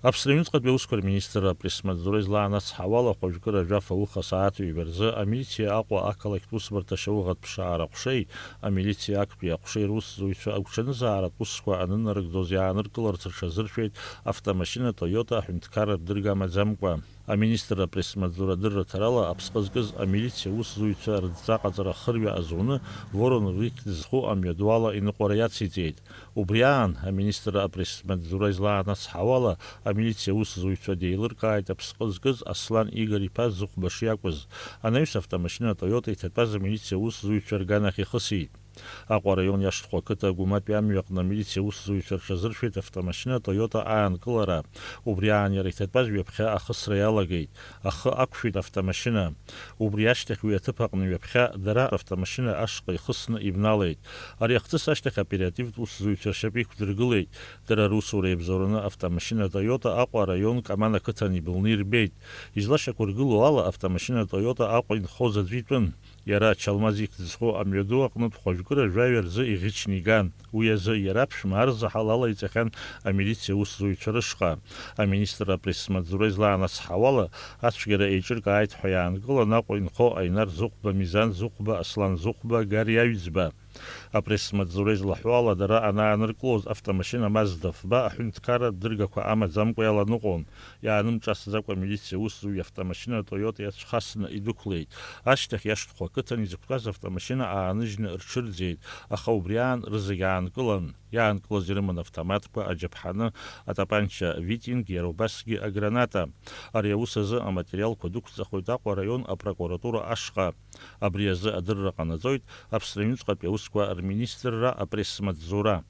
Аԥсраҩнуҵҟатәи аусқәа рминистр апресс-маҵзура излаанацҳауала хәажәкыр ажәаф ауха сааҭ-ҩба рзы амилициа Аҟәа ақалақьтә усбарҭа шьауӷатә ԥшаара ҟәшеи амилициа актәи аҟәшеи русзуҩцәа агәҽанызааратә усқәа анынарыгӡоз иааныркыларц рҽазыршәеит автомашьына Toyota аҳәынҭқар рдырга амаӡамкәа. Аминистр апресс-маҵзура адырраҭарала аԥсҟы зкыз амилициа усзуҩцәа рыдҵаҟаҵара хырҩа азуны Воронов ихьӡ зху амҩадуала иныҟәара иациҵеит. Убри аан аминистр апресс-маҵзура излаанацҳауала амилициа усзуҩцәа деилыркааит аԥсҟы зкыз Аслан Игор-иԥа зыхәба шиакәыз. Анаҩс автомашьына Toyota иҭатәаз амилициа усзуҩцәа рганахь ихысит. Аҟәа араион иашҭҟәа ақыҭа Гәыматәи амҩаҟны амилициа усзуҩцәа рҽазыршәеит автомашьына Toyota аанкылара. Убри аан иара иҭатәаз ҩаԥхьа ахысра иалагеит. Ахы ақәшәеит автомашьына. Убри ашьҭахь уи аҭыԥ аҟны ҩаԥхьа дара автомашьына ашҟа ихысны ибналеит. Ари ахҭыс ашьҭахь оперативтә усзуҩцәа ршьапы иқәдыргылеит. Дара русура еибзоураны автомашьына Toyota Аҟәа араион Каман ақыҭан ибылны ирбеит. Излашьақәыргыло ала автомашьына Toyota Аҟәа инхоз аӡәы итәын. Иара Ачалмаз ихьӡ зху амҩаду аҟнытә хәажәкыр ажәаҩа рзы иӷьычны иган. Уи азы иара ԥшәма арзаҳал алаиҵахьан амилициа усзуҩцәа рышҟа. Аминистр апресс-маҵзура излаанацҳауала ацәгьара еиҿыркааит ҳәа иаангылан Аҟәа инхо Аинар Зыхәба, Мизан Зыхәба, Аслан Зыхәба, Гари аҩӡба. Апресс-маҵзура излаҳәо ала дара анааныркылоз автомашьына Mazda фба аҳәынҭқар адыргақәа амаӡамкәа иаланыҟәон. Иаанымҿасӡакәа амилициа усзуҩ автомашьына Toyota иацәхасны идәықәлеит. Ашьҭахь иашҭқәа ақыҭан изықәтәаз автомашьына ааныжьны рҽырӡеит, аха убри аан рызегь аанкылан. Иаанкылаз ирыман автоматқәа, аџьаԥҳаны, атапанча Витинг, иара убасгьы аграната. Ари аус азы аматериалқәа дәықәҵахоит Аҟәа араион апрокуратура ашҟа. Абри азы адырра ҟанаҵоит Аԥсраҩнуҵҟатәи аусқәа рминистрра апресс-маҵзура.